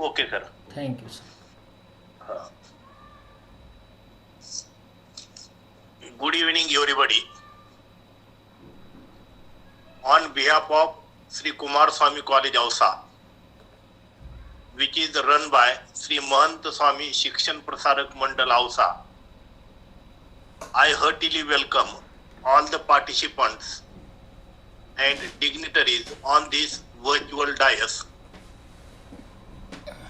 Okay, sir. Thank you, sir. Uh, Good evening, everybody. On behalf of Shri Kumarswami College, Ausa, which is run by Shri Mahavidyalaya Shikshan Prasarak Mandal, Ausa, I heartily welcome all the participants and dignitaries on this virtual dais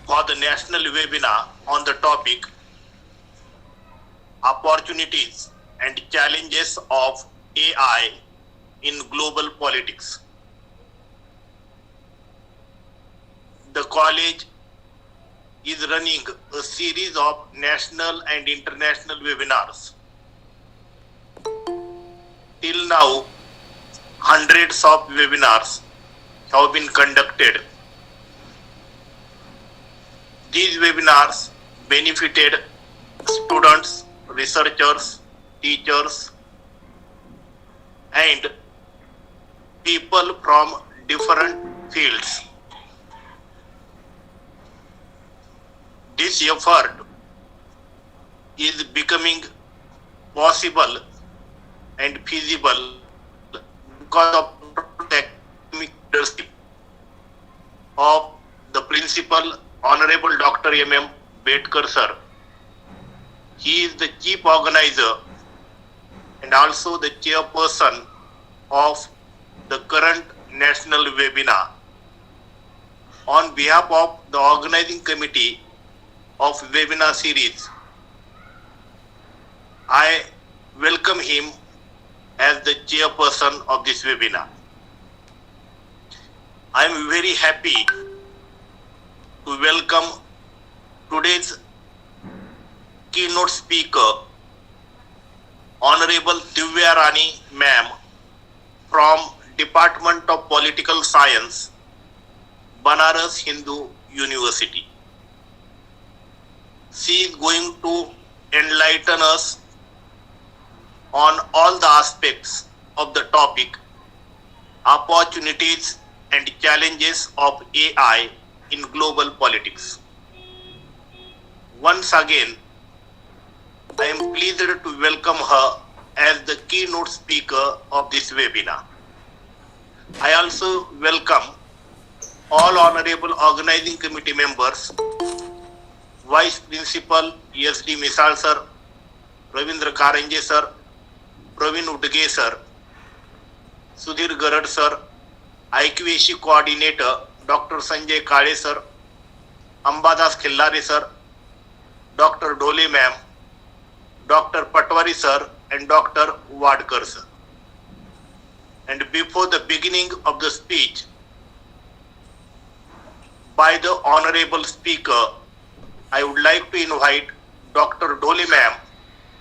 for the national webinar on the topic Opportunities and Challenges of AI in Global Politics. The college is running a series of national and international webinars. Till now, hundreds of webinars have been conducted. These webinars benefited students, researchers, teachers, and people from different fields. This effort is becoming possible and feasible because of the academic leadership of the principal Honorable Dr. M.M. Bedkar sir. He is the chief organizer and also the chairperson of the current national webinar. On behalf of the organizing committee of webinar series, I welcome him as the chairperson of this webinar. I am very happy to welcome today's keynote speaker, Honorable Divya Rani ma'am from Department of Political Science, Banaras Hindu University. She is going to enlighten us on all the aspects of the topic Opportunities and Challenges of AI in Global Politics. Once again, I am pleased to welcome her as the keynote speaker of this webinar. I also welcome all honorable organizing committee members, Vice Principal SD Misal sir, Ravindra Karanje sir, Praveen Udge sir, Sudhir Garad sir, IQAC coordinator Dr. Sanjay Kale sir, Ambadas Khillare sir, Dr. Dole ma'am, Dr. Patwari sir and Dr. Wadkar sir. And before the beginning of the speech by the honorable speaker, I would like to invite Dr. Dole ma'am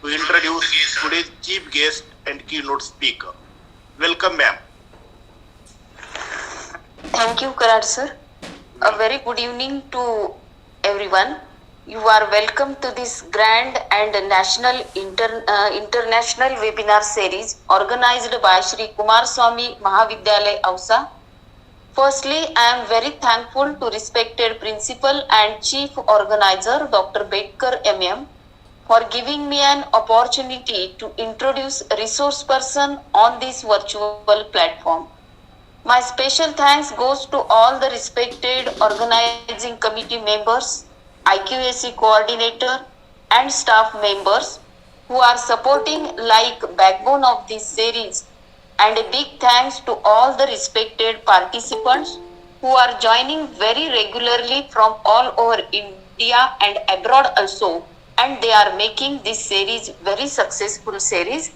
to introduce today's chief guest and keynote speaker. Welcome ma'am. Thank you, Karad sir. A very good evening to everyone. You are welcome to this grand and international webinar series organized by Shri Kumarswami Mahavidyalaya Ausa. Firstly, I am very thankful to respected principal and chief organizer Dr. Bedkar MM for giving me an opportunity to introduce a resource person on this virtual platform. My special thanks goes to all the respected organizing committee members, IQAC coordinator and staff members who are supporting like backbone of this series, and a big thanks to all the respected participants who are joining very regularly from all over India and abroad also, and they are making this series very successful series.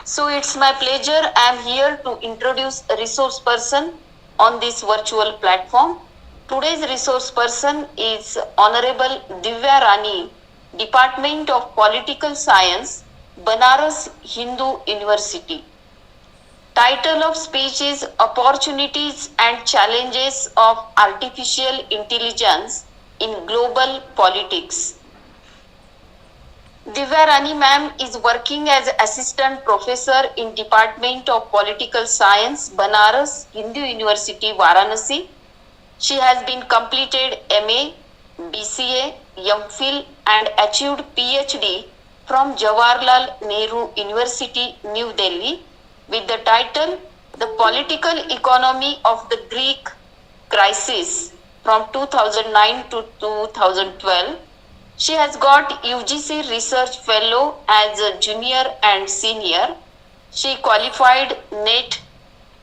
So it's my pleasure. I am here to introduce a resource person on this virtual platform. Today's resource person is Honorable Divya Rani, Department of Political Science, Banaras Hindu University. Title of speech is Opportunities and Challenges of Artificial Intelligence in Global Politics. Divya Rani ma'am is working as Assistant Professor in Department of Political Science, Banaras Hindu University, Varanasi. She has been completed MA BCA, MPhil and achieved PhD from Jawaharlal Nehru University, New Delhi with the title The Political Economy of the Greek Crisis from 2009 to 2012. She has got UGC Research Fellow as a junior and senior. She qualified NET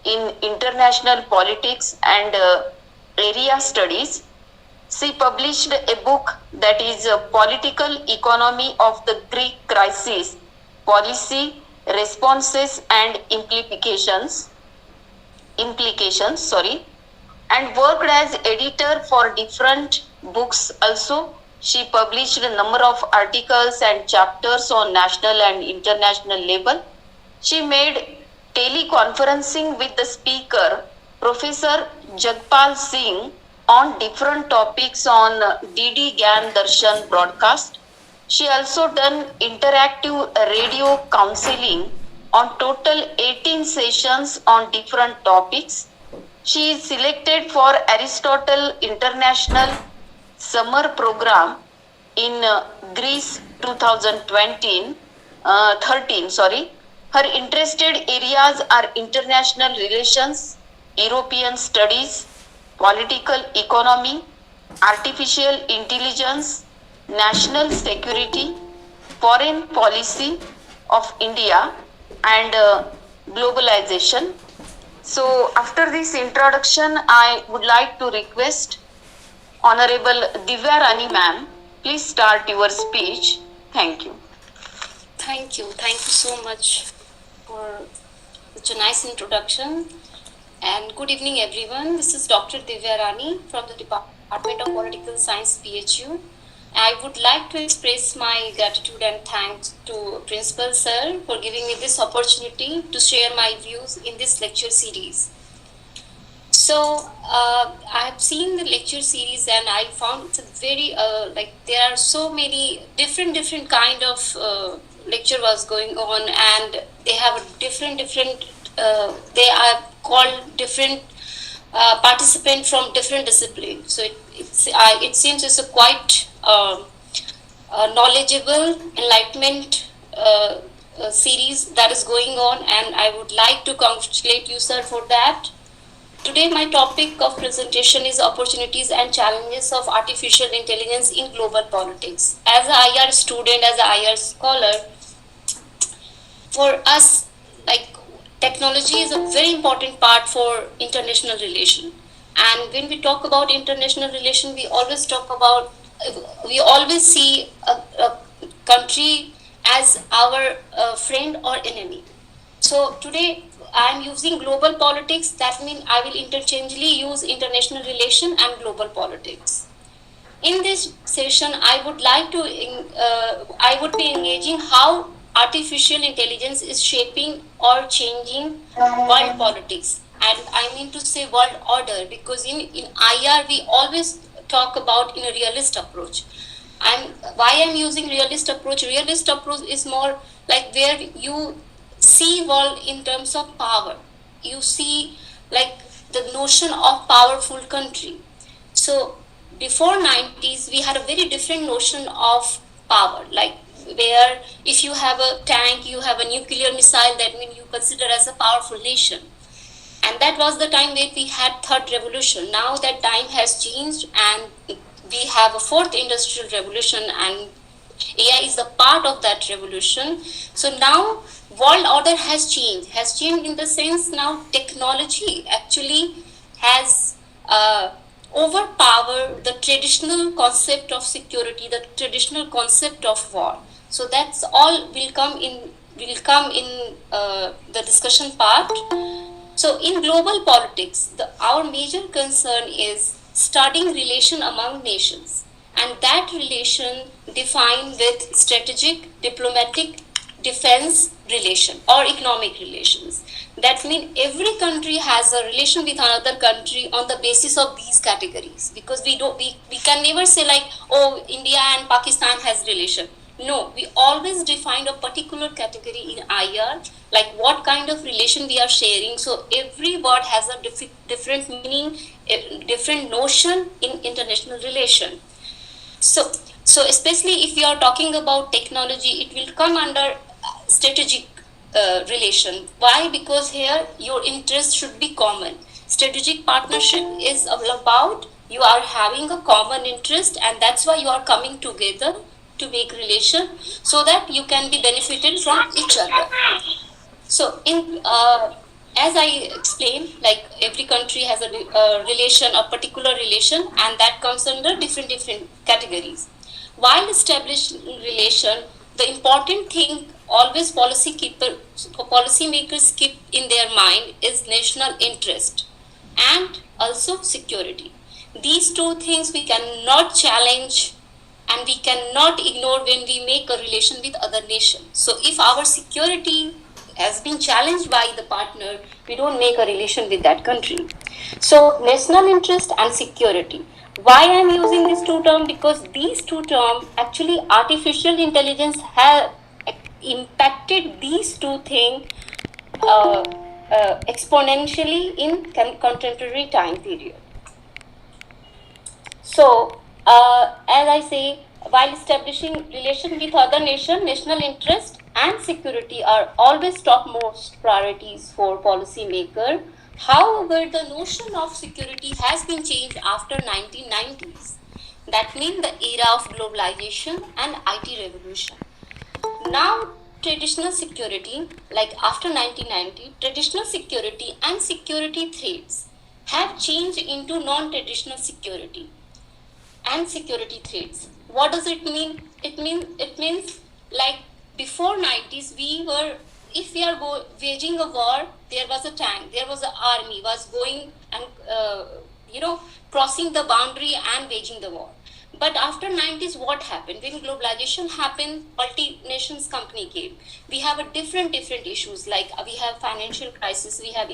in International Politics and Area Studies. She published a book that is Political Economy of the Greek Crisis, Policy, Responses and Implications, and worked as editor for different books also. She published a number of articles and chapters on national and international level. She made teleconferencing with the speaker, Professor Jagpal Singh, on different topics on DD Gyan Darshan broadcast. She also done interactive radio counseling on total 18 sessions on different topics. She is selected for Aristotle International Summer Program in Greece 2013. Her interested areas are international relations, European studies, political economy, artificial intelligence, national security, foreign policy of India, and globalization. So, after this introduction, I would like to request Honorable Divya Rani ma'am, please start your speech. Thank you. Thank you. Thank you so much for such a nice introduction. And good evening, everyone. This is Dr. Divya Rani from the Department of Political Science, PHU. I would like to express my gratitude and thanks to Principal Sir for giving me this opportunity to share my views in this lecture series. So, I have seen the lecture series and I found it's a very, there are so many different kind of lecture was going on, and they have a different, they are called different participant from different disciplines. So it seems it's a quite knowledgeable enlightenment series that is going on, and I would like to congratulate you, sir, for that. Today my topic of presentation is opportunities and challenges of artificial intelligence in global politics. As an IR student, as an IR scholar, for us, like, technology is a very important part for international relation. And when we talk about international relation, we always see a country as our friend or enemy. So today I am using global politics. That means I will interchangeably use international relation and global politics. In this session, I would be engaging how artificial intelligence is shaping or changing world politics. And I mean to say world order, because in IR we always talk about in a realist approach. Why I'm using realist approach? Realist approach is more like where you see world in terms of power. You see like the notion of powerful country. So before 90s, we had a very different notion of power, like where if you have a tank, you have a nuclear missile, that means you consider as a powerful nation. And that was the time when we had third revolution. Now that time has changed and we have a fourth industrial revolution, and AI is a part of that revolution. So now world order has changed in the sense now technology actually has overpowered the traditional concept of security, the traditional concept of war. So that's all will come in the discussion part. So in global politics, our major concern is studying relation among nations, and that relation defined with strategic, diplomatic, defense relation or economic relations. That means every country has a relation with another country on the basis of these categories, because we can never say like, oh, India and Pakistan has relation. No, we always define a particular category in IR, like what kind of relation we are sharing. So every word has a different meaning, a different notion in international relation. So, so especially if we are talking about technology, it will come under strategic relation. Why? Because here your interest should be common. Strategic partnership is all about you are having a common interest, and that's why you are coming together to make relation so that you can be benefited from each other. So, as I explained, like every country has a relation, a particular relation, and that comes under different categories. While establishing relation, the important thing always policy makers keep in their mind is national interest and also security. These two things we cannot challenge and we cannot ignore when we make a relation with other nation. So if our security has been challenged by the partner, we don't make a relation with that country. So national interest and security. Why I'm using these two terms? Because these two terms actually artificial intelligence have impacted these two things uh, exponentially in contemporary time period. So, as I say, while establishing relation with other nation, national interest and security are always topmost priorities for policymaker. However, the notion of security has been changed after 1990s. That means the era of globalization and IT revolution. Now, traditional security, like after 1990, traditional security and security threats have changed into non-traditional security and security threats. What does it mean? It means like before 90s we were, if we are waging a war, there was a tank, there was an army was going and crossing the boundary and waging the war. But after 90s, what happened? When globalization happened, multinations company came. We have a different issues, like we have financial crisis, we have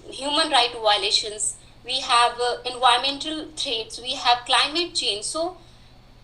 human right violations, we have environmental threats, we have climate change. So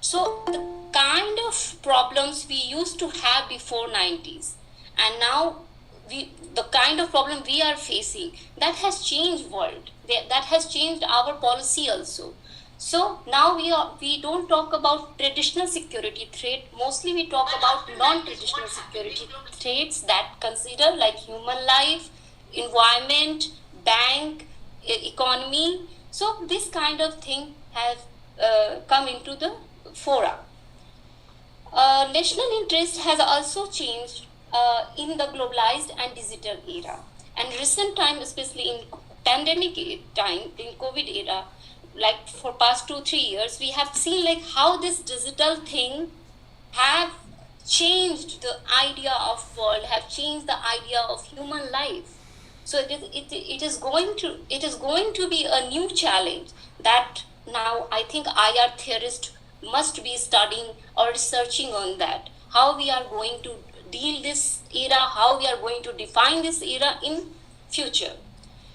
the kind of problems we used to have before 90s, and now the kind of problem we are facing, that has changed world, that has changed our policy also. So now we don't talk about traditional security threat, mostly we talk about non-traditional security threats that consider like human life, environment, bank, economy. So this kind of thing has come into the fora. National interest has also changed in the globalized and digital era. And recent time, especially in pandemic time, in COVID era, like for past 2-3 years, we have seen like how this digital thing have changed the idea of world, have changed the idea of human life. So it is going to be a new challenge that now I think IR theorists must be studying or researching on that. How we are going to deal this era, how we are going to define this era in future.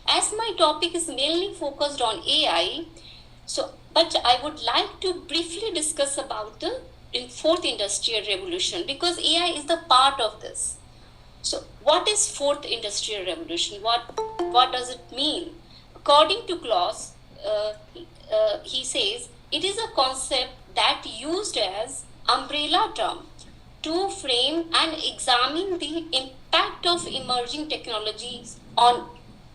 As my topic is mainly focused on AI, but I would like to briefly discuss about the fourth industrial revolution, because AI is the part of this. So, what is fourth industrial revolution? What does it mean? According to Claus, he says it is a concept that used as umbrella term to frame and examine the impact of emerging technologies on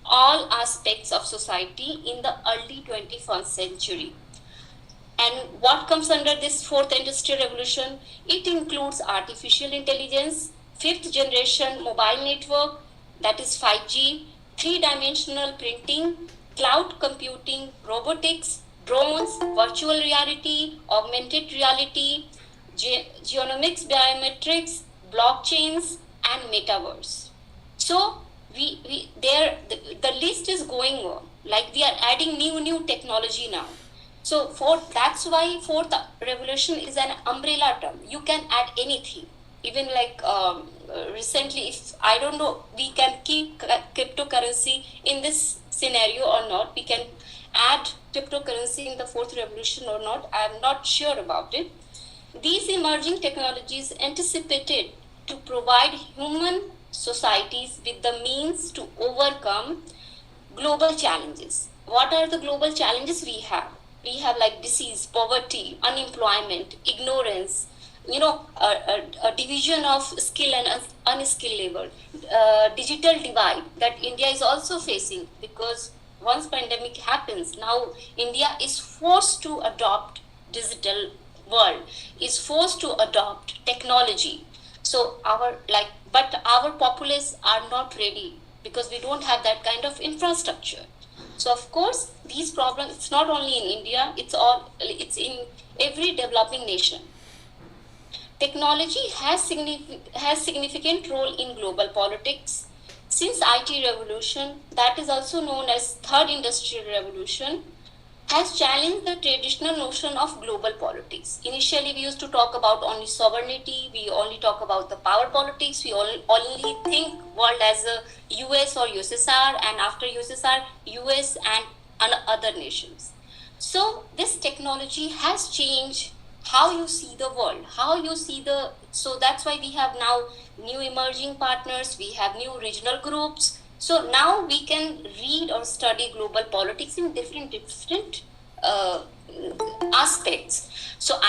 all aspects of society in the early 21st century. And what comes under this fourth industrial revolution? It includes artificial intelligence, fifth generation mobile network, that is 5G, three-dimensional printing, cloud computing, robotics, drones, virtual reality, augmented reality, genomics, biometrics, blockchains, and metaverse. So the list is going on. Like we are adding new technology now. So that's why fourth revolution is an umbrella term. You can add anything. Even like recently, if I don't know, we can keep cryptocurrency in this scenario or not. We can add cryptocurrency in the fourth revolution or not. I'm not sure about it. These emerging technologies anticipated to provide human societies with the means to overcome global challenges. What are the global challenges we have? we have like disease, poverty, unemployment, ignorance, you know, a division of skill and unskilled labor, digital divide that India is also facing, because once pandemic happens, now India is forced to adopt digital world, is forced to adopt technology. So our like, but our populace are not ready because we don't have that kind of infrastructure. So of course, these problems, it's not only in India, it's in every developing nation. Technology has significant role in global politics. Since IT revolution, that is also known as third industrial revolution, has challenged the traditional notion of global politics. Initially, we used to talk about only sovereignty, we only talk about the power politics, we only think world as a US or USSR, and after USSR, US and other nations. So this technology has changed how you see the world, how you see the, so that's why we have now new emerging partners, we have new regional groups. So now we can read or study global politics in different uh, aspects. So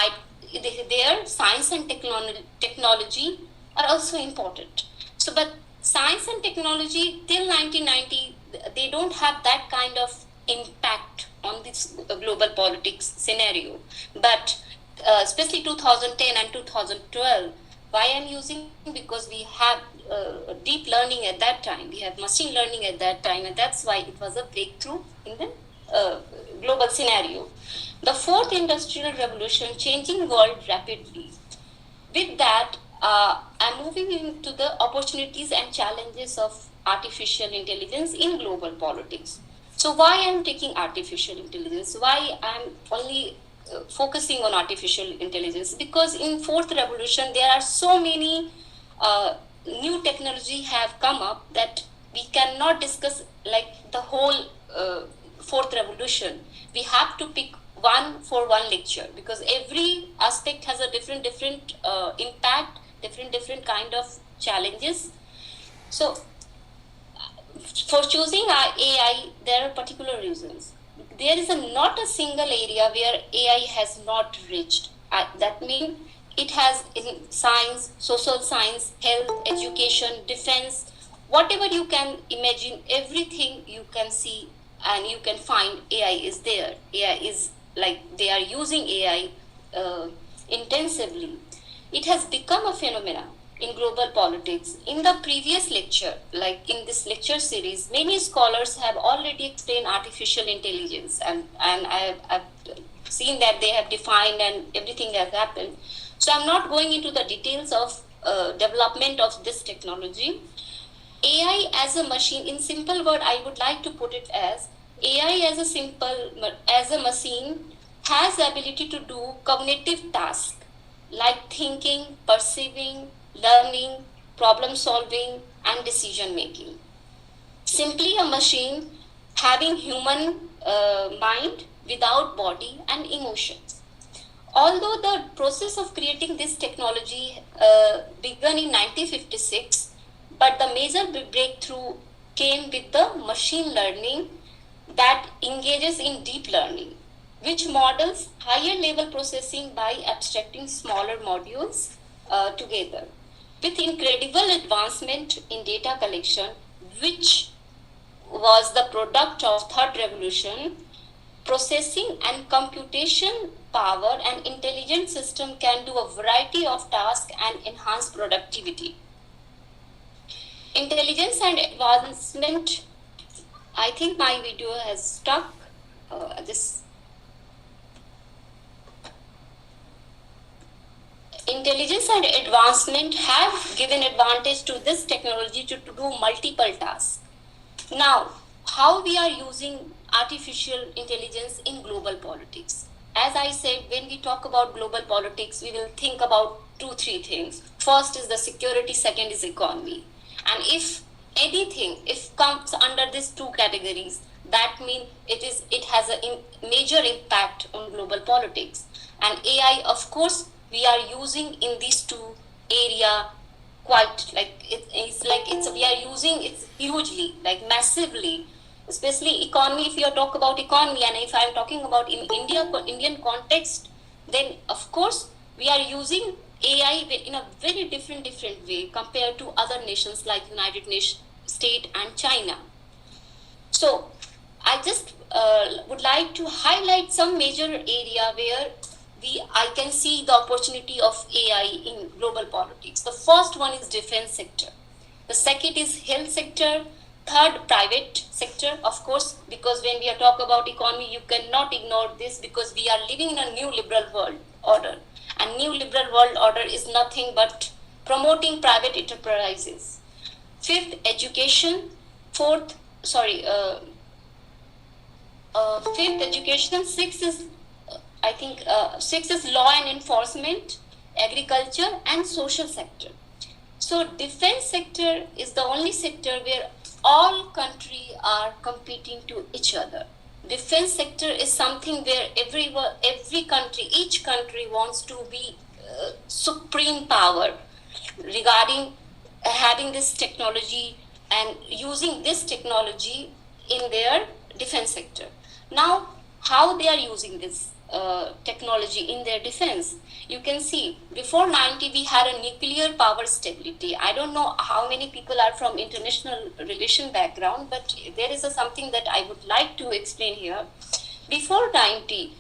there science and technology are also important. So but science and technology till 1990, they don't have that kind of impact on this global politics scenario. But especially 2010 and 2012, why I'm using, because we have deep learning at that time, we have machine learning at that time, and that's why it was a breakthrough in the global scenario. The fourth industrial revolution changing world rapidly. With that, I'm moving into the opportunities and challenges of artificial intelligence in global politics. So why I'm taking artificial intelligence? Why I'm only focusing on artificial intelligence? Because in fourth revolution, there are so many new technology have come up that we cannot discuss like the whole fourth revolution. We have to pick one for one lecture, because every aspect has a different impact, different kind of challenges. So for choosing our AI, there are particular reasons. There is not a single area where AI has not reached. That means it has in science, social science, health, education, defense, whatever you can imagine, everything you can see and you can find, AI is there. AI is like, they are using AI intensively. It has become a phenomenon in global politics. In the previous lecture, like in this lecture series, many scholars have already explained artificial intelligence, and I've seen that they have defined and everything has happened. So I'm not going into the details of development of this technology. AI as a machine, in simple word, I would like to put it as AI as a machine has the ability to do cognitive tasks like thinking, perceiving, learning, problem solving, and decision making. Simply a machine having human mind without body and emotions. Although the process of creating this technology began in 1956, but the major breakthrough came with the machine learning that engages in deep learning, which models higher level processing by abstracting smaller modules together. With incredible advancement in data collection, which was the product of third revolution, processing and computation power and intelligent system can do a variety of tasks and enhance productivity. Intelligence and advancement. I think my video has stuck. This intelligence and advancement have given advantage to this technology to do multiple tasks. Now, how we are using artificial intelligence in global politics? As I said, when we talk about global politics, we will think about 2-3 things. First is the security, second is economy. And if anything, if comes under these two categories, that means it has a major impact on global politics. And AI, of course, we are using in these two area quite like we are using it hugely, like massively especially economy. If you talk about economy, and if I am talking about in Indian context, then of course we are using AI in a very different way compared to other nations like United Nations State and China. So I just would like to highlight some major area where I can see the opportunity of AI in global politics. The first one is defense sector. The second is health sector. Third, private sector, of course, because when we are talk about economy, you cannot ignore this because we are living in a new liberal world order. And new liberal world order is nothing but promoting private enterprises. Fifth, education. Fifth, education. Sixth is law and enforcement, agriculture, and social sector. So defense sector is the only sector where all countries are competing to each other. Defense sector is something where each country wants to be supreme power regarding having this technology and using this technology in their defense sector. Now, how they are using this technology in their defense? You can see before 90 we had a nuclear power stability. I don't know how many people are from international relation background, but there is something that I would like to explain here. Before 90,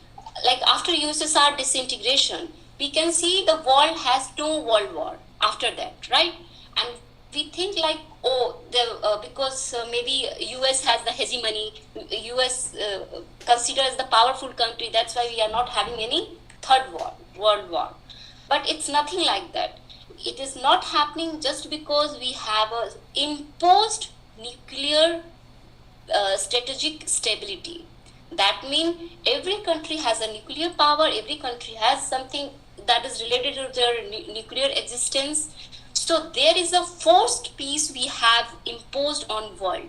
like after USSR disintegration, we can see the world has no world war after that, right? And we think like, because maybe US has the hegemony, US considers the powerful country, that's why we are not having any world war. But it's nothing like that. It is not happening just because we have a imposed nuclear strategic stability. That means every country has a nuclear power, every country has something that is related to their nuclear existence. So there is a forced peace we have imposed on world,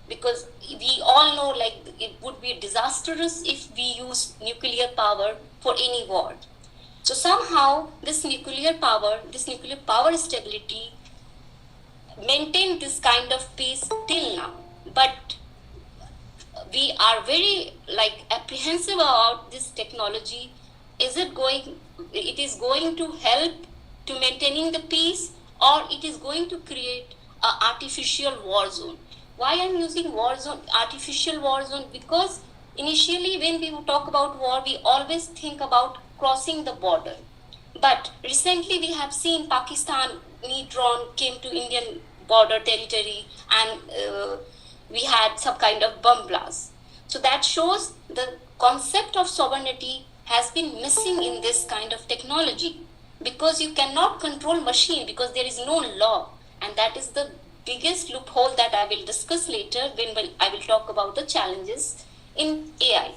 because we all know like it would be disastrous if we use nuclear power for any war. So somehow this nuclear power stability maintain this kind of peace till now. But we are very like apprehensive about this technology. It is going to help to maintaining the peace, or it is going to create an artificial war zone. Why I'm using artificial war zone? Because initially when we talk about war, we always think about crossing the border. But recently we have seen Pakistani drone came to Indian border territory, and we had some kind of bomb blast. So that shows the concept of sovereignty has been missing in this kind of technology, because you cannot control machine because there is no law, and that is the biggest loophole that I will discuss later when I will talk about the challenges in AI.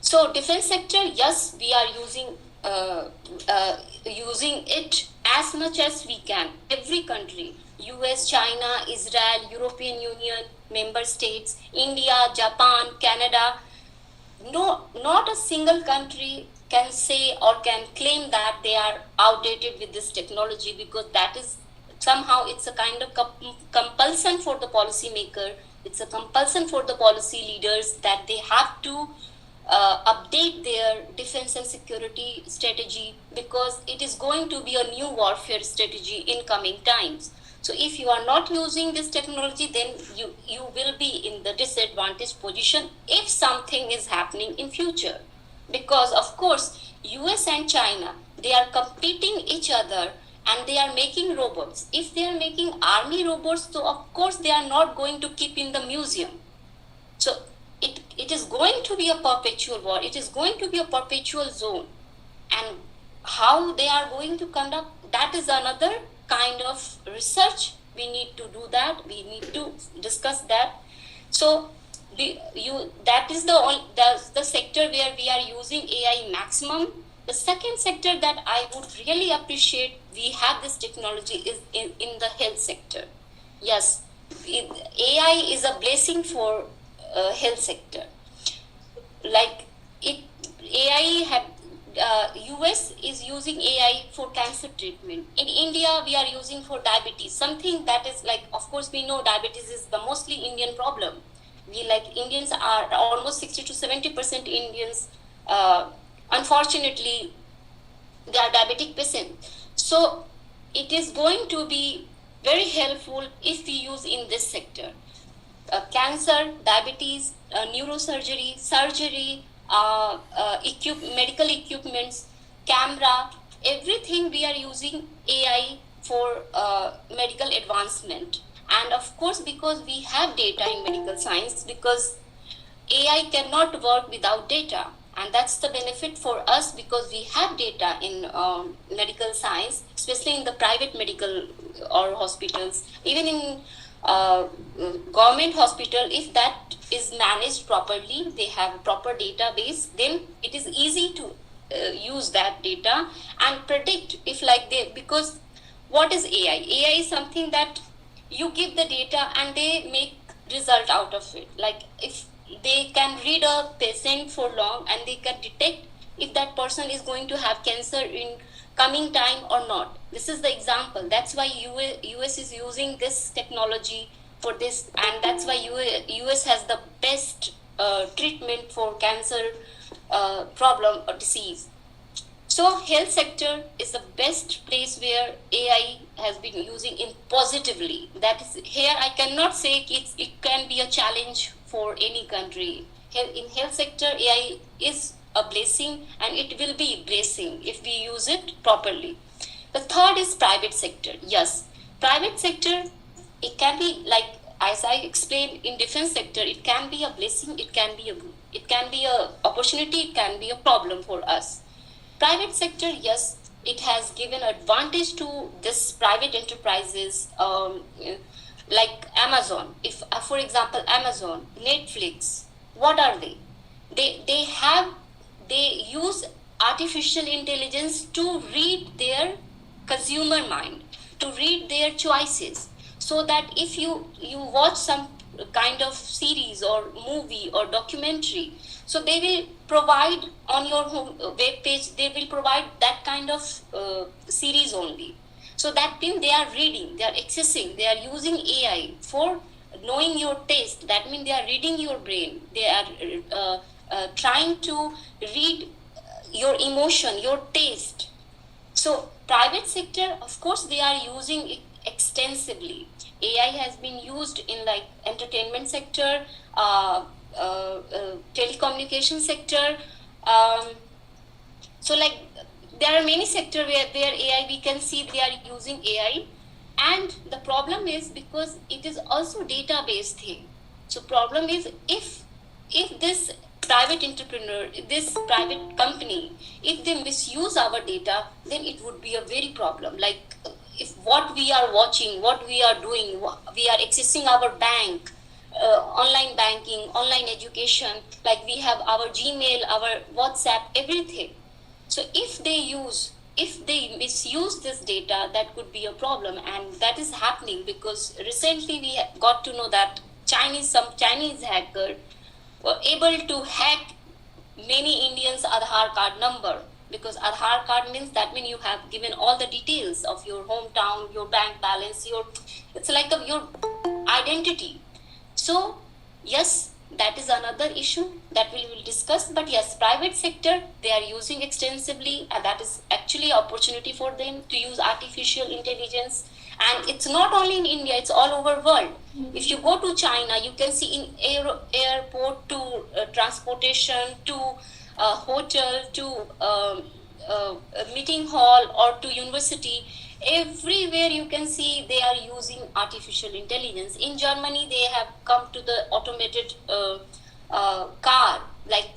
So defense sector, yes, we are using it as much as we can. Every country, US, China, Israel, European Union, member states, India, Japan, Canada, no, not a single country can say or can claim that they are outdated with this technology, because that is somehow it's a kind of compulsion for the policymaker, it's a compulsion for the policy leaders that they have to update their defense and security strategy, because it is going to be a new warfare strategy in coming times. So if you are not using this technology, then you will be in the disadvantaged position if something is happening in future. Because of course, US and China, they are competing each other, and they are making robots. If they are making army robots, so of course they are not going to keep in the museum. So it is going to be a perpetual war. It is going to be a perpetual zone. And how they are going to conduct, that is another kind of research. We need to do that. We need to discuss that. So that is the sector where we are using AI maximum. The second sector that I would really appreciate we have this technology is in the health sector. Yes, AI is a blessing for health sector. Like AI have US is using AI for cancer treatment. In India, we are using for diabetes. Something that is like, of course, we know diabetes is the mostly Indian problem. We like Indians are almost 60 to 70% Indians. Unfortunately, they are diabetic patients. So it is going to be very helpful if we use in this sector. Cancer, diabetes, neurosurgery, surgery, medical equipments, camera, everything we are using AI for medical advancement. And of course, because we have data in medical science, because AI cannot work without data. And that's the benefit for us because we have data in medical science, especially in the private medical or hospitals, even in government hospital. If that is managed properly, they have a proper database, then it is easy to use that data and predict if like they, because what is AI? AI is something that you give the data and they make result out of it. Like if they can read a patient for long and they can detect if that person is going to have cancer in coming time or not. This is the example. That's why US is using this technology for this, and that's why US has the best treatment for cancer problem or disease. So health sector is the best place where AI has been using in positively. That is, here I cannot say it can be a challenge for any country. In health sector, AI is a blessing and it will be a blessing if we use it properly. The third is private sector. Yes, private sector, it can be like, as I explained in defense sector, it can be a blessing, it can be a opportunity, it can be a problem for us. Private sector, yes, it has given advantage to this private enterprises, like Amazon. If, for example, Amazon, Netflix, what are they? They use artificial intelligence to read their consumer mind, to read their choices, so that if you watch some kind of series or movie or documentary, so they will provide on your home web page, they will provide that kind of series only. So that means they are reading, they are accessing, they are using AI for knowing your taste. That means they are reading your brain, they are trying to read your emotion, your taste. So private sector, of course, they are using it extensively. AI has been used in like entertainment sector, telecommunication sector. So like there are many sectors where AI, we can see they are using AI. And the problem is because it is also database thing. So problem is if this private entrepreneur, this private company, if they misuse our data, then it would be a very problem. Like if what we are watching, what we are doing, we are accessing our bank, online banking, online education, like we have our Gmail, our WhatsApp, everything. So if they misuse this data, that could be a problem, and that is happening because recently we got to know that some Chinese hacker were able to hack many Indians' Aadhaar card number, because Aadhaar card means that means you have given all the details of your hometown, your bank balance, it's like your identity. So yes, that is another issue that we will discuss. But yes, private sector, they are using extensively, and that is actually opportunity for them to use artificial intelligence. And it's not only in India, it's all over world. If you go to China, you can see in airport to transportation to hotel to a meeting hall or to university, everywhere you can see they are using artificial intelligence. In Germany, they have come to the automated car. Like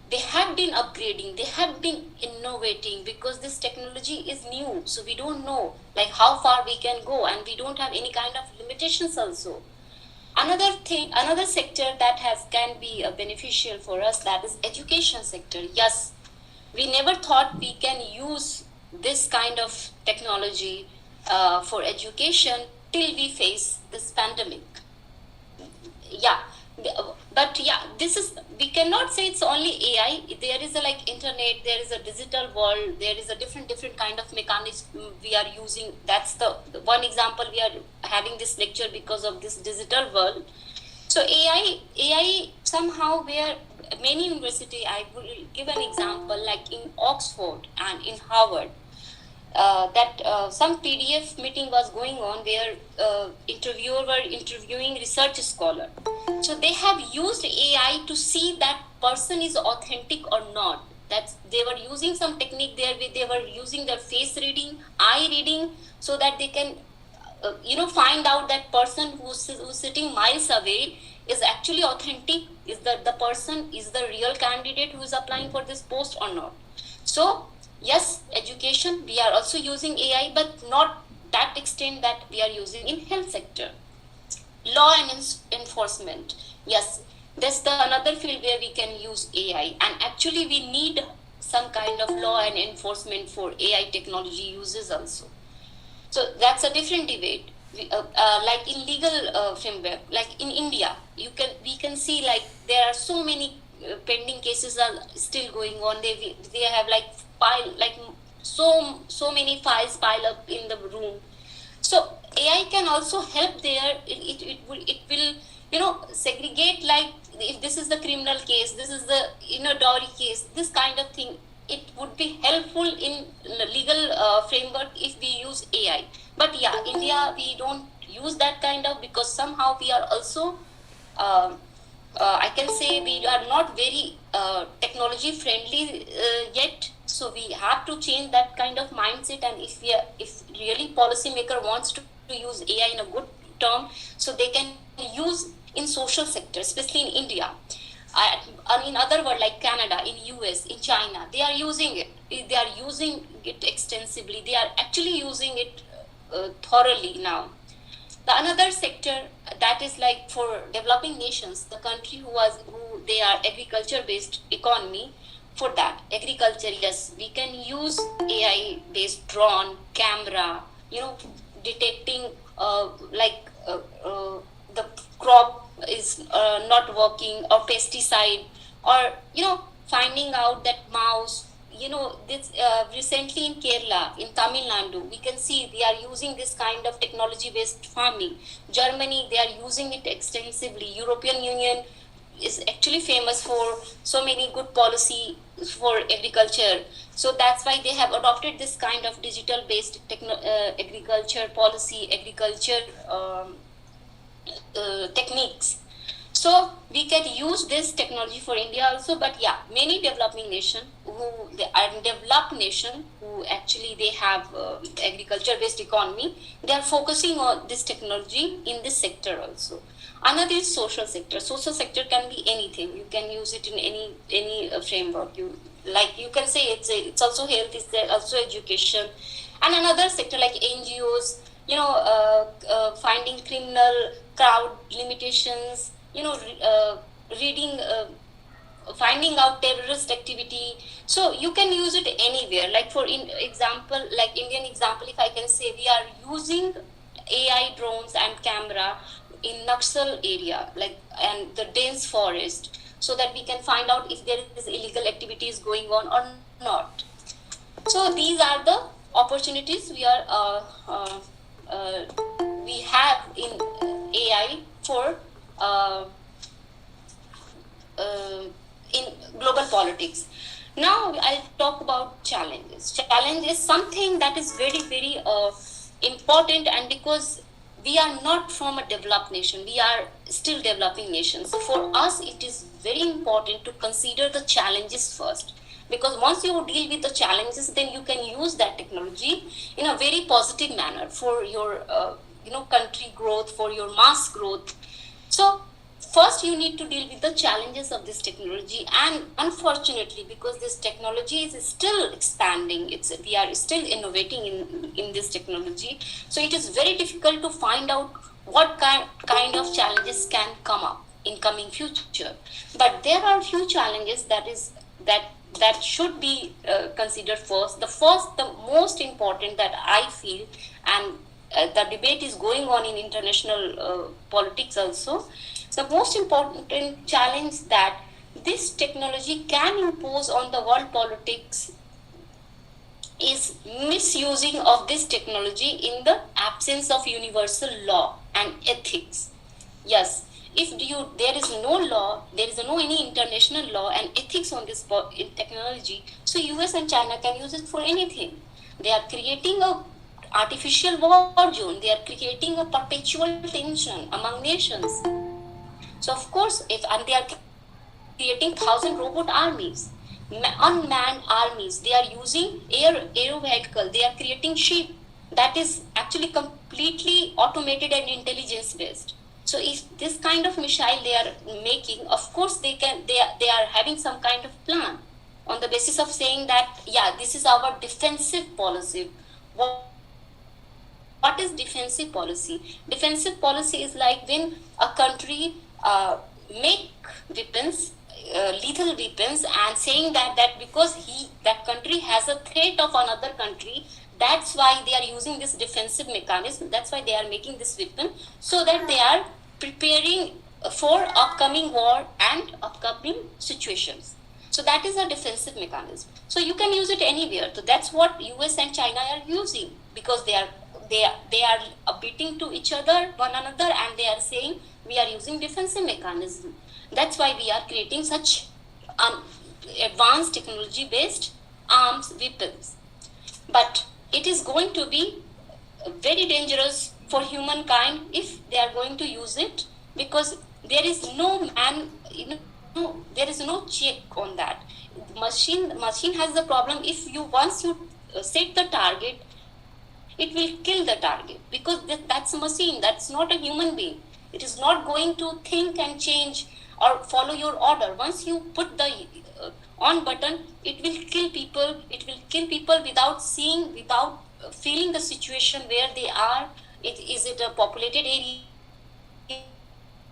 they have been upgrading, they have been innovating, because this technology is new. So we don't know like how far we can go, and we don't have any kind of limitations also. Another sector that can be beneficial for us, that is education sector. Yes, we never thought we can use this kind of technology for education till we face this pandemic. Yeah, but yeah, this is, we cannot say it's only AI. There is a like internet, there is a digital world, there is a different kind of mechanism we are using. That's the one example we are having this lecture because of this digital world. So AI somehow, where many university, I will give an example like in Oxford and in Harvard, that some PDF meeting was going on where interviewer were interviewing research scholar. So they have used AI to see that person is authentic or not. That they were using some technique there where they were using their face reading, eye reading, so that they can find out that person who's sitting miles away is actually authentic, is the person is the real candidate who is applying for this post or not. So yes, education, we are also using AI, but not that extent that we are using in health sector. Law and enforcement, yes, that's the another field where we can use AI, and actually we need some kind of law and enforcement for AI technology uses also. So that's a different debate. Like in legal framework, like in India, we can see like there are so many pending cases are still going on. They have like pile like so many files pile up in the room. So AI can also help there. It will segregate, like if this is the criminal case, this is the dowry case, this kind of thing. It would be helpful in legal framework if we use AI. But yeah, India, we don't use that kind of, because somehow we are also I can say we are not very technology friendly yet. So we have to change that kind of mindset. And if really policymaker wants to use AI in a good term, so they can use in social sector, especially in India. And in other world like Canada, in US, in China, they are using it. They are using it extensively. They are actually using it thoroughly now. The another sector that is like for developing nations, the country who they are agriculture based economy. For that agriculture, yes, we can use AI based drone, camera, detecting the crop is not working, or pesticide, or finding out that mouse. This recently in Kerala, in Tamil Nadu, we can see they are using this kind of technology based farming. Germany, they are using it extensively. European Union is actually famous for so many good policy for agriculture. So that's why they have adopted this kind of digital based agriculture policy, agriculture techniques. So we can use this technology for India also. But yeah, many developing nation who actually they have agriculture based economy, they are focusing on this technology in this sector also. Another is social sector. Social sector can be anything. You can use it in any framework. You can say it's also health, it's also education. And another sector like NGOs, finding criminal crowd limitations, reading, finding out terrorist activity. So you can use it anywhere. Like for example, like Indian example, if I can say, we are using AI drones and camera in Naxal area, and the dense forest, so that we can find out if there is illegal activities going on or not. So these are the opportunities we have in AI for in global politics. Now I'll talk about challenges. Challenge is something that is very, very important, and because we are not from a developed nation, we are still developing nations. So for us, it is very important to consider the challenges first, because once you deal with the challenges, then you can use that technology in a very positive manner for your country growth, for your mass growth. So first you need to deal with the challenges of this technology. And unfortunately, because this technology is still expanding, we are still innovating in this technology, so it is very difficult to find out what kind of challenges can come up in coming future. But there are few challenges that should be considered first. The most important that I feel, and the debate is going on in international politics also, the most important challenge that this technology can impose on the world politics is misusing of this technology in the absence of universal law and ethics. Yes, there is no law, there is no any international law and ethics on this in technology, so US and China can use it for anything. They are creating a artificial war zone, they are creating a perpetual tension among nations. So of course, if and they are creating 1,000 robot armies, unmanned armies, they are using aero vehicle, they are creating ship that is actually completely automated and intelligence based. So if this kind of missile they are making, of course they are having some kind of plan on the basis of saying that yeah, this is our defensive policy. What is defensive policy? Defensive policy is like when a country make weapons, lethal weapons, and saying that because that country has a threat of another country, that's why they are using this defensive mechanism, that's why they are making this weapon, so that they are preparing for upcoming war and upcoming situations. So that is a defensive mechanism. So you can use it anywhere. So that's what US and China are using, because they are beating to each other, one another, and they are saying we are using defensive mechanism. That's why we are creating such advanced technology based arms weapons. But it is going to be very dangerous for humankind if they are going to use it, because there is no there is no check on that. Machine has the problem. If you once you set the target, it will kill the target, because that's a machine, that's not a human being. It is not going to think and change or follow your order. Once you put the on button, it will kill people. It will kill people without seeing, without feeling the situation where they are. Is it a populated area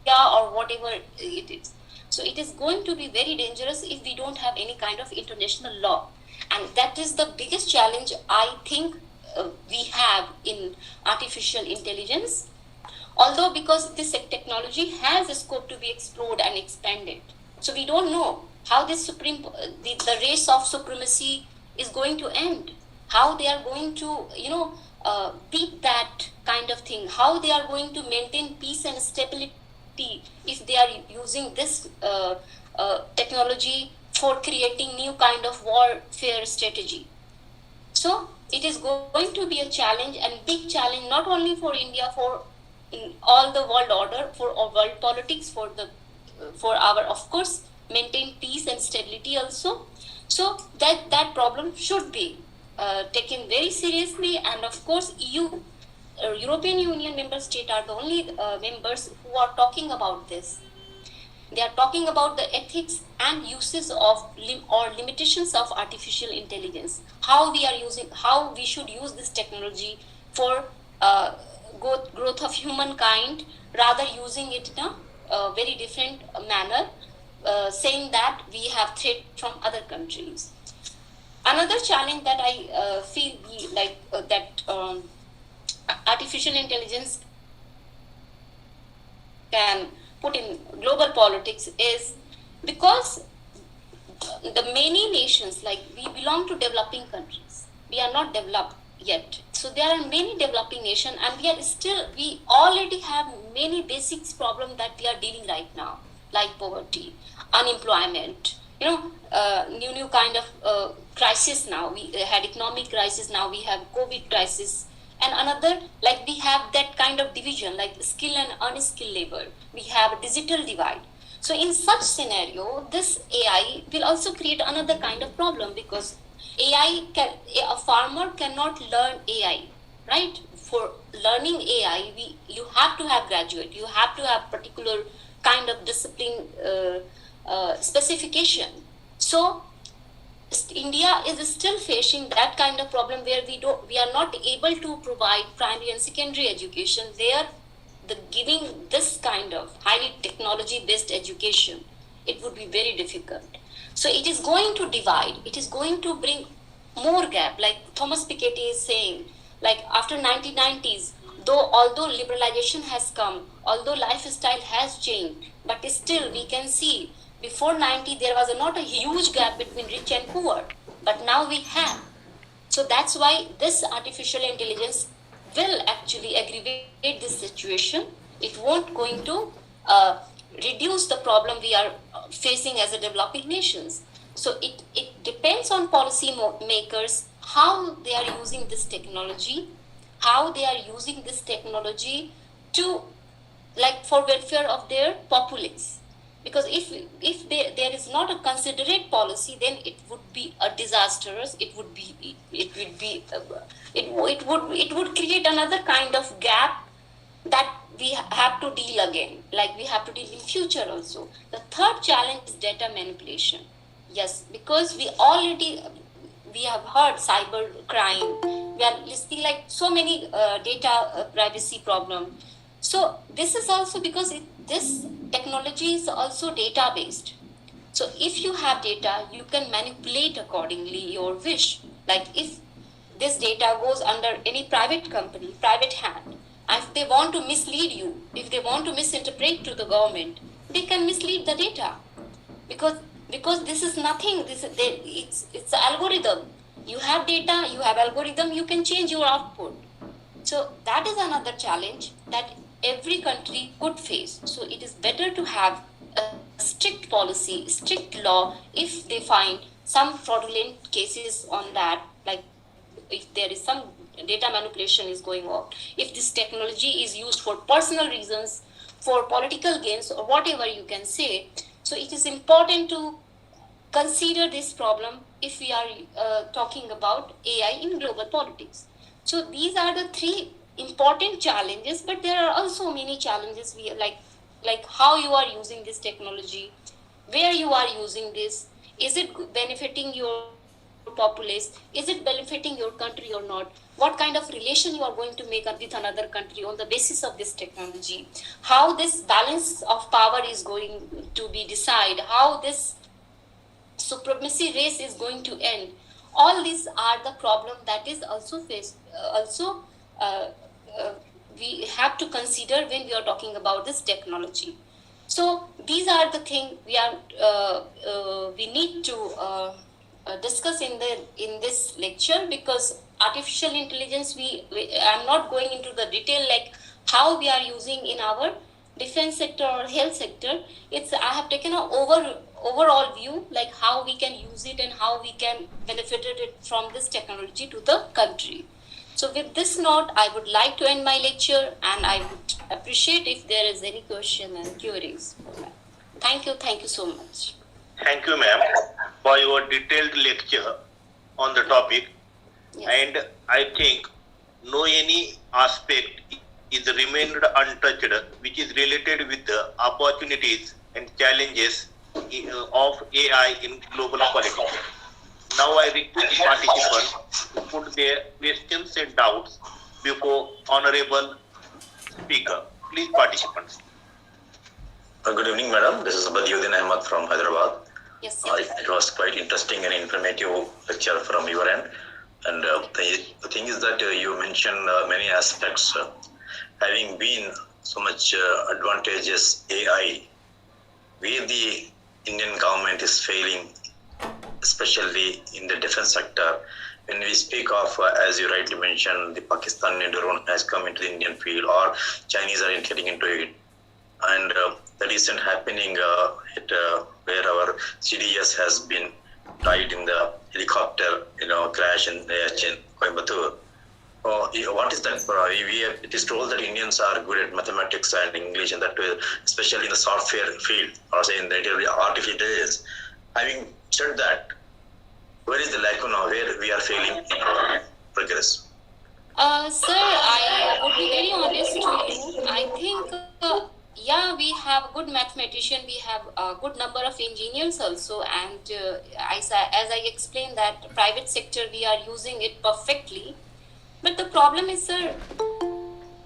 or whatever it is? So it is going to be very dangerous if we don't have any kind of international law. And that is the biggest challenge I think we have in artificial intelligence. Although because this technology has a scope to be explored and expanded. So we don't know how this the race of supremacy is going to end, how they are going to beat that kind of thing, how they are going to maintain peace and stability if they are using this technology for creating new kind of warfare strategy. So it is going to be a challenge, and big challenge, not only for India, for all the world order, for our world politics, for our, of course, maintain peace and stability also. So that problem should be taken very seriously. And of course, European Union member states are the only members who are talking about this. They are talking about the ethics and uses of or limitations of artificial intelligence. How we should use this technology for growth of humankind, rather using it in a very different manner, saying that we have threat from other countries. Another challenge that I feel that artificial intelligence can put in global politics is because the many nations, like we belong to developing countries, we are not developed yet. So there are many developing nations, and we already have many basics problem that we are dealing right now, like poverty, unemployment, new kind of crisis. Now we had economic crisis, now we have COVID crisis, and another, like we have that kind of division, like skill and unskilled labor. We have a digital divide. So in such scenario, this AI will also create another kind of problem, because a farmer cannot learn AI, right? For learning AI, you have to have graduate, you have to have particular kind of discipline specification. So India is still facing that kind of problem where we are not able to provide primary and secondary education, where giving this kind of highly technology based education, it would be very difficult. So it is going to divide, it is going to bring more gap, like Thomas Piketty is saying, like after 1990s, although liberalization has come, although lifestyle has changed, but still we can see before 90 there was not a huge gap between rich and poor, but now we have. So that's why this artificial intelligence will actually aggravate this situation. It won't going to reduce the problem we are facing as a developing nations. So it depends on policy makers how they are using this technology, how they are using this technology to, like, for welfare of their populace. Because there is not a considerate policy, then it would be a disastrous, it would create another kind of gap that we have to deal again, like we have to deal in future also. The third challenge is data manipulation. Yes, because we have heard cyber crime, we are listing like so many data privacy problem. So this is also because this technology is also data based. So if you have data, you can manipulate accordingly your wish. Like if this data goes under any private company, private hand, and if they want to mislead you, if they want to misinterpret to the government, they can mislead the data. Because this is nothing, it's algorithm. You have data, you have algorithm, you can change your output. So that is another challenge that every country could face. So it is better to have a strict policy, strict law, if they find some fraudulent cases on that, like if there is some data manipulation is going on, if this technology is used for personal reasons, for political gains, or whatever you can say. So it is important to consider this problem if we are talking about AI in global politics. So these are the three important challenges, but there are also many challenges we like how you are using this technology, where you are using this, is it benefiting your populace, is it benefiting your country or not, what kind of relation you are going to make up with another country on the basis of this technology, how this balance of power is going to be decided, how this supremacy race is going to end. All these are the problem that is also faced also uh, uh, we have to consider when we are talking about this technology. So these are the things we need to discuss in this lecture, because artificial intelligence, I'm not going into the detail like how we are using in our defense sector or health sector. It's I have taken an overall view, like how we can use it and how we can benefit it from this technology to the country. So with this note, I would like to end my lecture, and I would appreciate if there is any question and queries. Thank you so much. Thank you, ma'am, for your detailed lecture on the topic. Yes. And I think no any aspect is remained untouched which is related with the opportunities and challenges of AI in global politics. Now I request participants to put their questions and doubts before honorable speaker. Please, participants. Good evening, madam. This is Badiuddin Ahmad from Hyderabad. Yes. It was quite interesting and informative lecture from your end. And the thing is that you mentioned many aspects. Having been so much advantageous AI, where the Indian government is failing, especially in the defense sector. When we speak of, as you rightly mentioned, the Pakistani drone has come into the Indian field, or Chinese are getting into it. And the recent happening where our CDS has been died in the helicopter, crash in Coimbatore. What is that? It is told that Indians are good at mathematics and English, and that especially in the software field, or say in the artificial intelligence. Having said that, where is the lacuna where we are failing in our progress? Sir, I would be very honest to you. I think, we have good mathematician, we have a good number of engineers also, and as I explained that private sector we are using it perfectly. But the problem is, sir,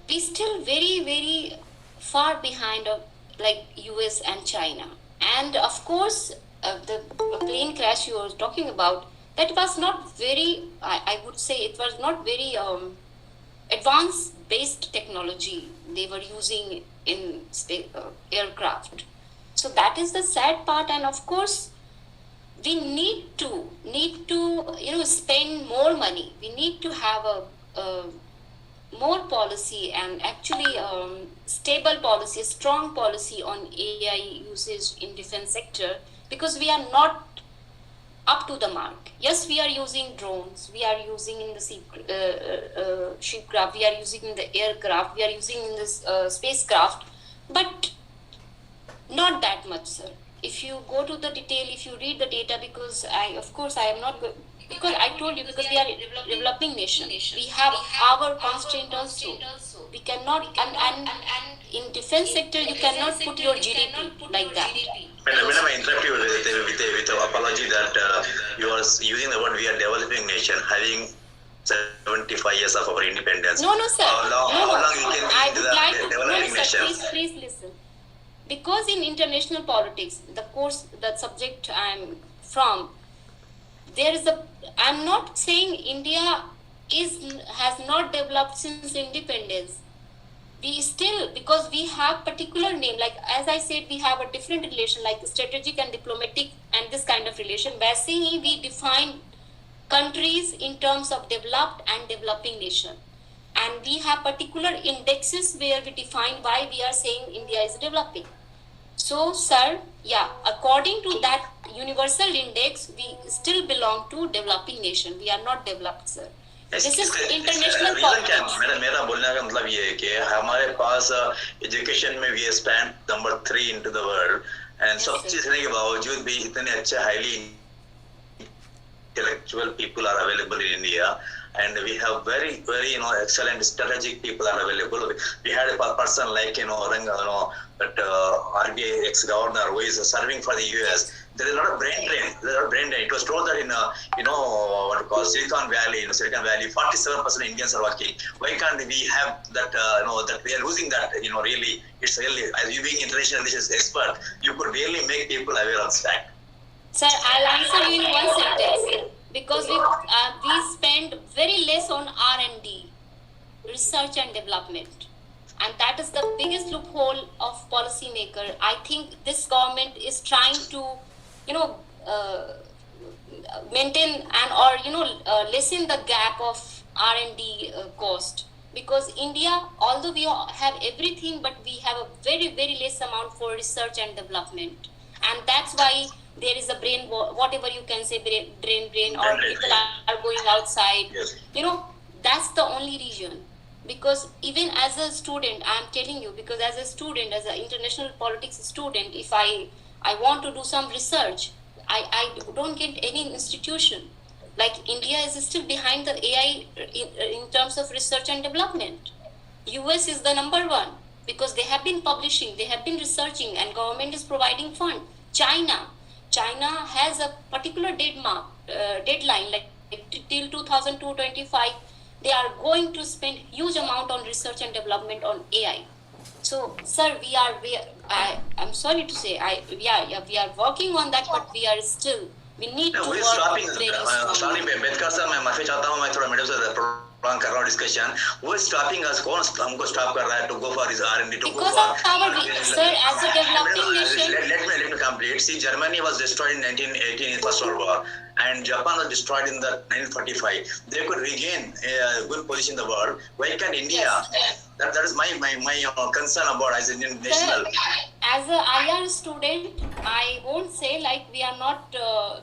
we still very, very far behind of like US and China. And of course, the plane crash you were talking about, that was not very, I would say it was not very advanced based technology they were using in aircraft. So that is the sad part. And of course, we need to spend more money. We need to have a more policy and actually stable policy, strong policy on AI usage in defense sector, because we are not up to the mark. Yes, we are using drones, we are using in the shipcraft, we are using in the aircraft, we are using in this spacecraft, but not that much, sir. If you go to the detail, if you read the data, because of course, I am not because I told you, because we are a developing nation. We have our constraint also. We cannot, and in defense sector, you cannot put your GDP like that. Madam, I interrupt you with an apology that you are using the word we are developing nation, having 75 years of our independence. No, sir. How long you can I be would like to, developing no, sir, nation? please listen. Because in international politics, the course, the subject I'm from, there is I'm not saying India has not developed since independence. We still, because we have particular name, like as I said, we have a different relation, like strategic and diplomatic and this kind of relation. वैसे ही we define countries in terms of developed and developing nation. And we have particular indexes where we define why we are saying India is developing. So, sir, yeah, according to that universal index, we still belong to developing nation. We are not developed, sir. This is international politics. मेरा बोलने का मतलब ये है कि हमारे पास education में we stand number 3 into the world, and सब चीज रहने के बावजूद भी इतने अच्छे highly intellectual people are available in India, and we have very excellent strategic people are available. We had a person like that RBI ex-governor who is serving for the US. There is a lot of brain drain. It was told that in what we call Silicon Valley, 47% Indians are working. Why can't we have that? That we are losing that. Really, it's really, as you being international relations expert, you could really make people aware of this fact. Sir, I'll answer you in one sentence. Because we spend very less on R&D, research and development. And that is the biggest loophole of policymaker. I think this government is trying to, maintain lessen the gap of R&D cost. Because India, although we have everything, but we have a very, very less amount for research and development. And that's why there is a brain, whatever you can say, brain, or people are going outside. Yes. That's the only reason. Because even as a student, I'm telling you, because as a student, as an international politics student, if I want to do some research, I don't get any institution. Like India is still behind the AI in terms of research and development. US is the number one because they have been publishing, they have been researching, and government is providing fund. China has a particular deadline, like till 2025, they are going to spend huge amount on research and development on AI. So, sir, I'm sorry to say, we are working on that, but we need to work very strongly. Sorry, Bedkar sir, मैं माफी चाहता हूँ, मैं थोड़ा media से prolong कर रहा हूँ discussion. Who is stopping us? कौन हमको stop कर रहा है to go for his R&D, to because go for? Of our, sir, as a developing nation. Let me complete. See, Germany was destroyed in 1918 in First World War, and Japan was destroyed in the 1945. They could regain a good position in the world. Why can't India? Yes. That is my concern about as an Indian national. As a IR student, I won't say like we are not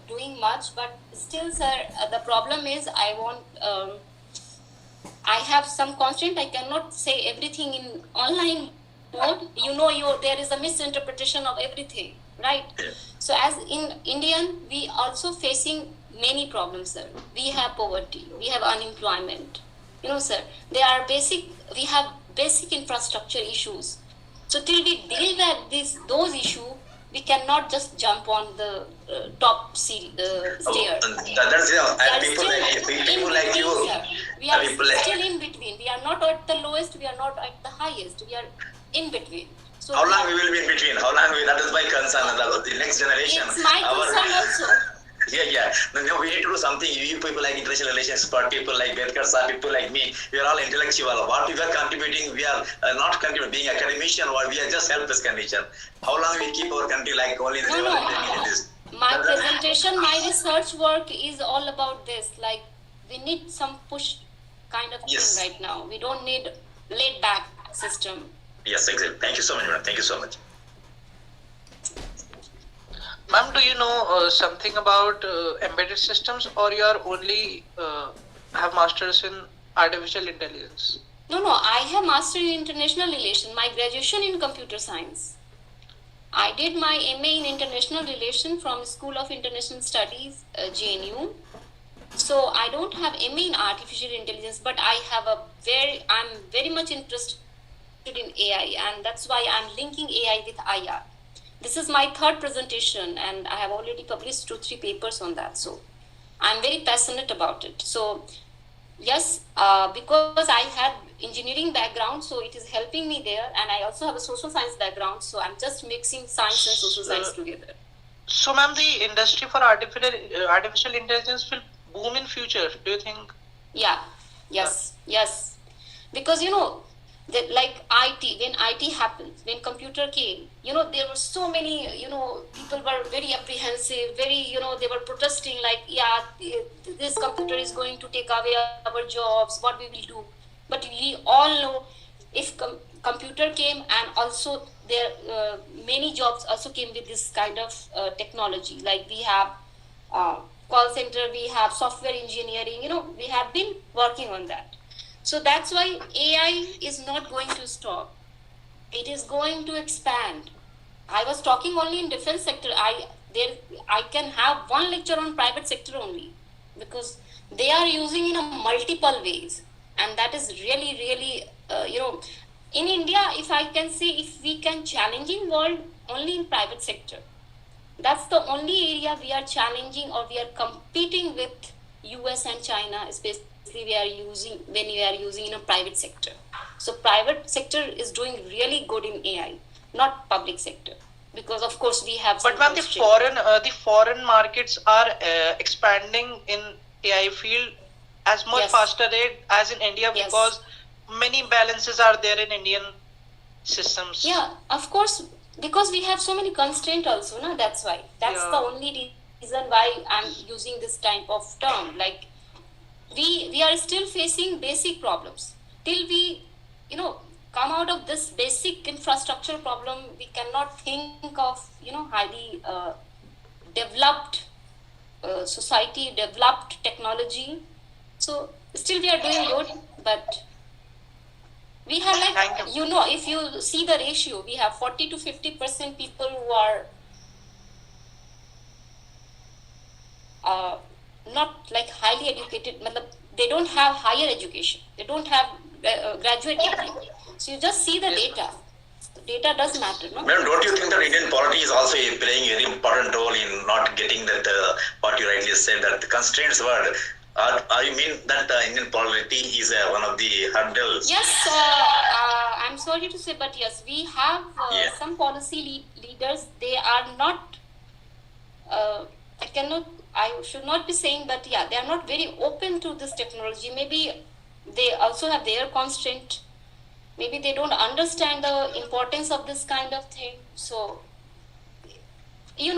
doing much, but still, sir, the problem is I have some constraint. I cannot say everything in online mode. There is a misinterpretation of everything, right? Yeah. So as in Indian, we also facing many problems, sir. We have poverty, we have unemployment. Sir, we have basic infrastructure issues. So till we deal with those issues, we cannot just jump on the top stair. That's People like you. Sir. We are still in between. We are not at the lowest. We are not at the highest. We are in between. So how long we will be in between? That is my concern. The next generation. It's my concern also. Yeah. No, we need to do something. You people like international relations expert, people like Bedkar sir, people like me, we are all intellectual. What we are contributing, we are not contributing. Being academician, or we are just helpless condition. How long we keep our country like only the No. this? My presentation, my research work is all about this. Like we need some push kind of Yes. thing right now. We don't need laid back system. Yes, exactly. Thank you so much, madam. Thank you so much. Ma'am, do you know something about embedded systems, or you are only have masters in artificial intelligence? No, I have mastered in international relation. My graduation in computer science. I did my MA in international relation from School of International Studies, JNU. So I don't have MA in artificial intelligence, but I'm very much interested in AI, and that's why I'm linking AI with IR. This is my third presentation, and I have already published 2-3 papers on that. So I'm very passionate about it. So yes, because I had engineering background, so it is helping me there, and I also have a social science background, so I'm just mixing science and social science together. So, ma'am, the industry for artificial intelligence will boom in future. Do you think? Yeah, yes. Because that like IT, when IT happened, when computer came, there were so many, people were very apprehensive, very, they were protesting like, yeah, this computer is going to take away our jobs, what we will do. But we all know if computer came, and also there many jobs also came with this kind of technology. Like we have call center, we have software engineering, we have been working on that. So that's why AI is not going to stop. It is going to expand. I was talking only in defense sector. I can have one lecture on private sector only, because they are using in a multiple ways, and that is really in India, if I can say, if we can challenging world only in private sector, that's the only area we are challenging, or we are competing with US and China, especially we are using when we are using in a private sector. So private sector is doing really good in AI, not public sector, because of course we have. But ma'am, the foreign markets are expanding in AI field as much faster rate as in India, because many imbalances are there in Indian systems. Yeah, of course, because we have so many constraints also, no? That's why. That's the only reason why I'm using this type of term. Like we are still facing basic problems. Till we, come out of this basic infrastructure problem, we cannot think of, highly developed society, developed technology. So still we are doing good, but we have if you see the ratio, we have 40 to 50% people who are not like highly educated. They don't have higher education. They don't have graduate degree. So you just see the data. The data does matter, no? Madam, don't you think that Indian polity is also playing a very important role in not getting that, what you rightly said, that the constraints word? I mean that Indian polity is one of the hurdles. Yes, I'm sorry to say, but yes, we have some policy leaders. They are not, I should not be saying, but yeah, they are not very open to this technology. Maybe they also have their constraint. Maybe they don't understand the importance of this kind of thing. So, Indian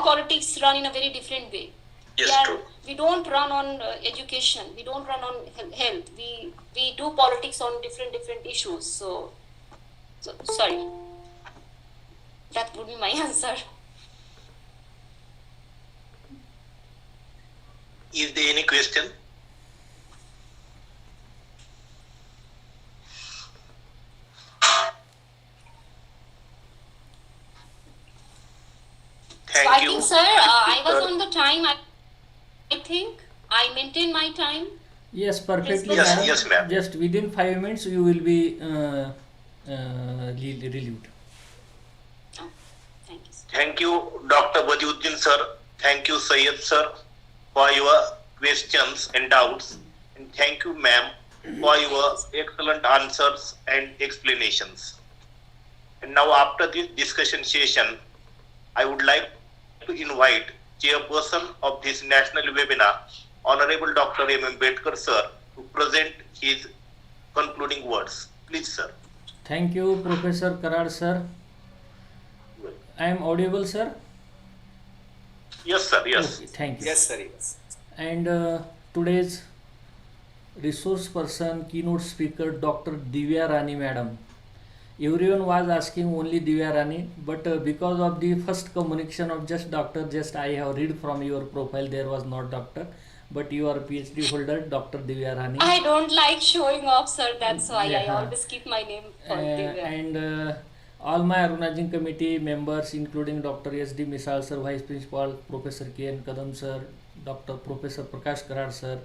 politics run in a very different way. Yes, true. We don't run on education. We don't run on health. We do politics on different issues. So sorry. That would be my answer. Is there any question? Thank you. I think, sir, I was on the time. I think I maintain my time. Yes, perfectly. Yes, ma'am. Just within 5 minutes, you will be relieved. Oh, thank you, sir. Thank you, Dr. Badiuddin sir. Thank you, Syed sir, for your questions and doubts. And thank you, ma'am, for your excellent answers and explanations. And now, after this discussion session, I would like to invite Chairperson of this national webinar, Honorable Dr. M. Ambedkar sir, to present his concluding words. Please, sir. Thank you, Professor Karad sir. I am audible, sir? Yes, sir. Yes. Okay, thank you. Yes, sir. Yes. And today's resource person, keynote speaker, Dr. Divya Rani madam. Everyone was asking only Divyarani, but because of the first communication of just doctor, just I have read from your profile, there was not doctor, but you are PhD holder, Dr. Divyarani. I don't like showing off, sir. That's why I Yeah. always keep my name for Divya. And all my organizing committee members, including Dr. S.D. Misal sir, Vice Principal, Professor K.N. Kadam sir, Dr. Professor Prakash Karar sir,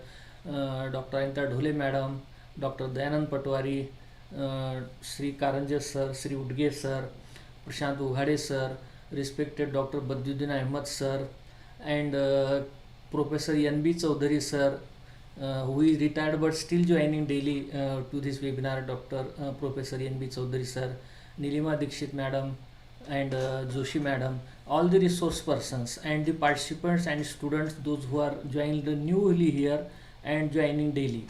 Dr. Anita Dhole madam, Dr. Dayanand Patwari, Shri Karanjas sir, Shri Udge sir, Prashant Ughade sir, respected Dr. Badruddin Ahmed sir, and Professor N.B. Chaudhary sir, who is retired but still joining daily to this webinar, Dr. Professor N.B. Chaudhary sir, Nilima Dikshit madam, and Joshi madam, all the resource persons and the participants and students, those who are joined newly here and joining daily.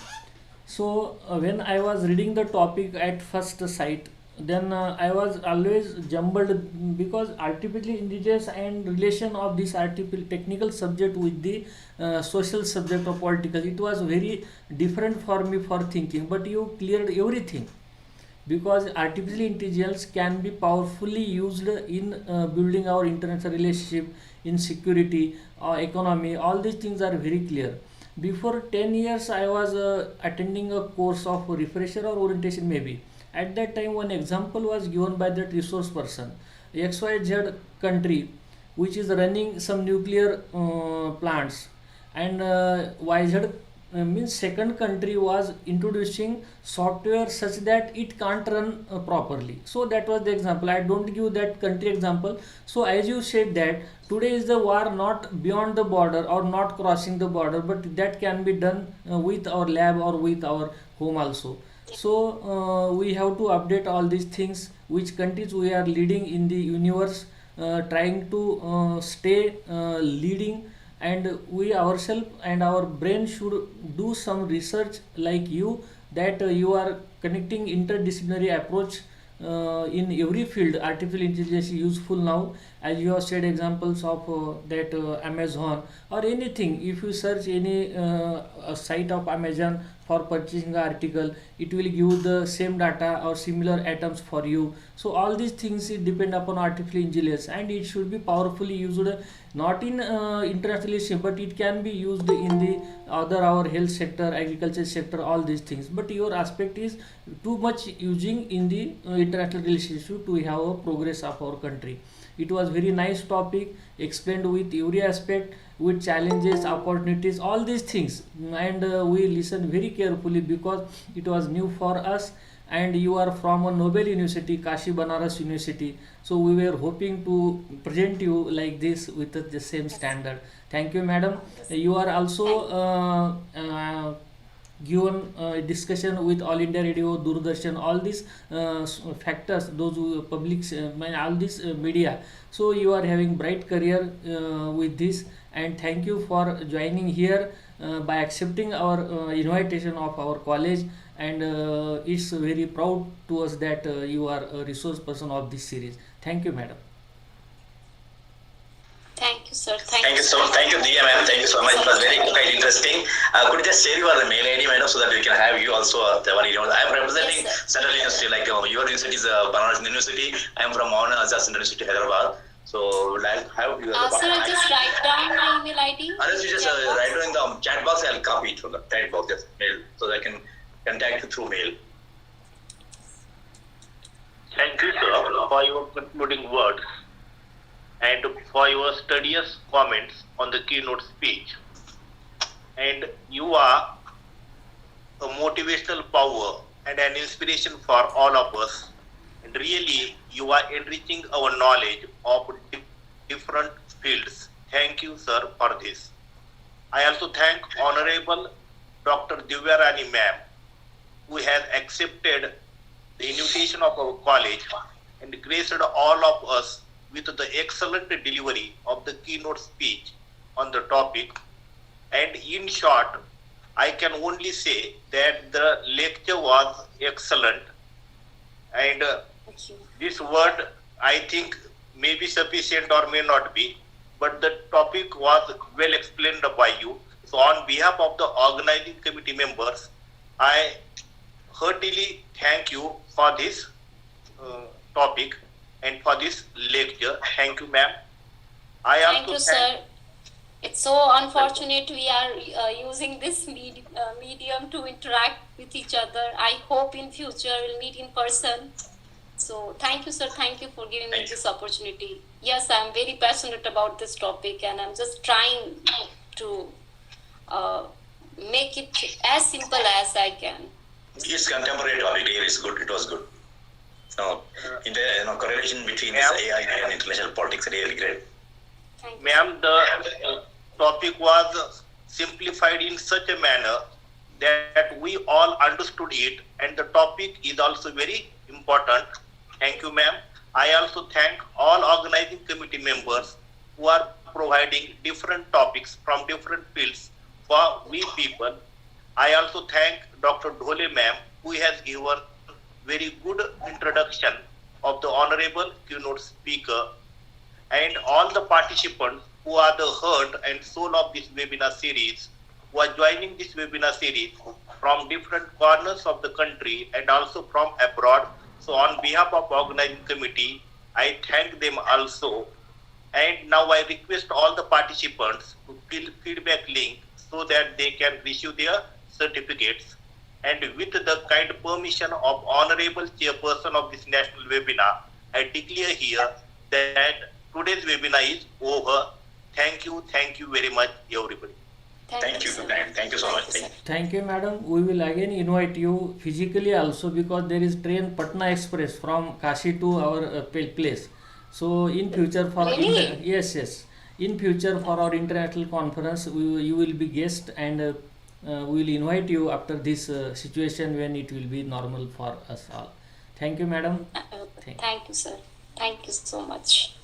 So when I was reading the topic at first sight, then I was always jumbled because artificial intelligence and relation of this artificial technical subject with the social subject of political, it was very different for me for thinking, but you cleared everything, because artificial intelligence can be powerfully used in building our international relationship, in security, economy, all these things are very clear. Before 10 years I was attending a course of refresher or orientation maybe. At that time one example was given by that resource person, XYZ country which is running some nuclear plants, and YZ means second country was introducing software such that it can't run properly. So that was the example. I don't give that country example. So as you said that today is the war not beyond the border or not crossing the border, but that can be done with our lab or with our home also. So we have to update all these things, which countries we are leading in the universe, trying to stay leading, and we ourselves and our brain should do some research like you, that you are connecting interdisciplinary approach in every field. Artificial intelligence is useful now, as you have said examples of that Amazon or anything. If you search any site of Amazon for purchasing an article, it will give the same data or similar items for you. So all these things depend upon artificial intelligence, and it should be powerfully used not in international, but it can be used in the other our health sector, agriculture sector, all these things. But your aspect is too much using in the international relationship to have a progress of our country. It was very nice topic, explained with every aspect, with challenges, opportunities, all these things, and we listened very carefully because it was new for us. And you are from a Nobel University, Kashi Banaras University, so we were hoping to present you like this with the same standard. Thank you madam. You are also given discussion with All India Radio, Doordarshan, all these factors, those who publics, all these media. So you are having bright career with this, and thank you for joining here by accepting our invitation of our college, and it's very proud to us that you are a resource person of this series. Thank you madam. Thank you, sir. Thank you so much. Thank you, Diya, madam. Thank you so much. It was very quite interesting. Could you just share your mail ID, madam, so that we can have you also? I am representing Central University, like your university is Banaras University. I am from Mount Azaz University, Hyderabad. So, like, have you? Sir, I'll just write down my email ID. Unless you just write down in the chat box, I'll copy it from the chat box, just mail, so that I can contact you through mail. Thank you, sir, for your concluding words and for your studious comments on the keynote speech. And you are a motivational power and an inspiration for all of us. And really, you are enriching our knowledge of different fields. Thank you, sir, for this. I also thank Honorable Dr. Divyarani ma'am, who has accepted the invitation of our college and graced all of us with the excellent delivery of the keynote speech on the topic. And in short, I can only say that the lecture was excellent, and this word I think may be sufficient or may not be, but the topic was well explained by you. So on behalf of the organizing committee members I heartily thank you for this topic and for this lecture. Thank you, ma'am. Thank you, sir. It's so unfortunate we are using this medium to interact with each other. I hope in future we'll meet in person. So thank you, sir. Thank you for giving me this opportunity. Yes, I'm very passionate about this topic, and I'm just trying to make it as simple as I can. This contemporary topic here is good. It was good. In the correlation between this AI and international politics, really great. Ma'am, the topic was simplified in such a manner that we all understood it, and the topic is also very important. Thank you, ma'am. I also thank all organizing committee members who are providing different topics from different fields for we people. I also thank Dr. Dhole ma'am, who has given very good introduction of the honorable keynote speaker, and all the participants who are the heart and soul of this webinar series, who are joining this webinar series from different corners of the country and also from abroad. So on behalf of organizing committee, I thank them also. And now I request all the participants to fill feedback link so that they can receive their certificates. And with the kind permission of honorable chairperson of this national webinar, I declare here that today's webinar is over. Thank you very much, everybody. Thank you so much. Thank you, madam. We will again invite you physically also, because there is train Patna Express from Kashi to our place. So in future for Really? yes. In future for our international conference, you will be guest, and we will invite you after this situation when it will be normal for us all. Thank you, madam. Thank you, sir. Thank you so much.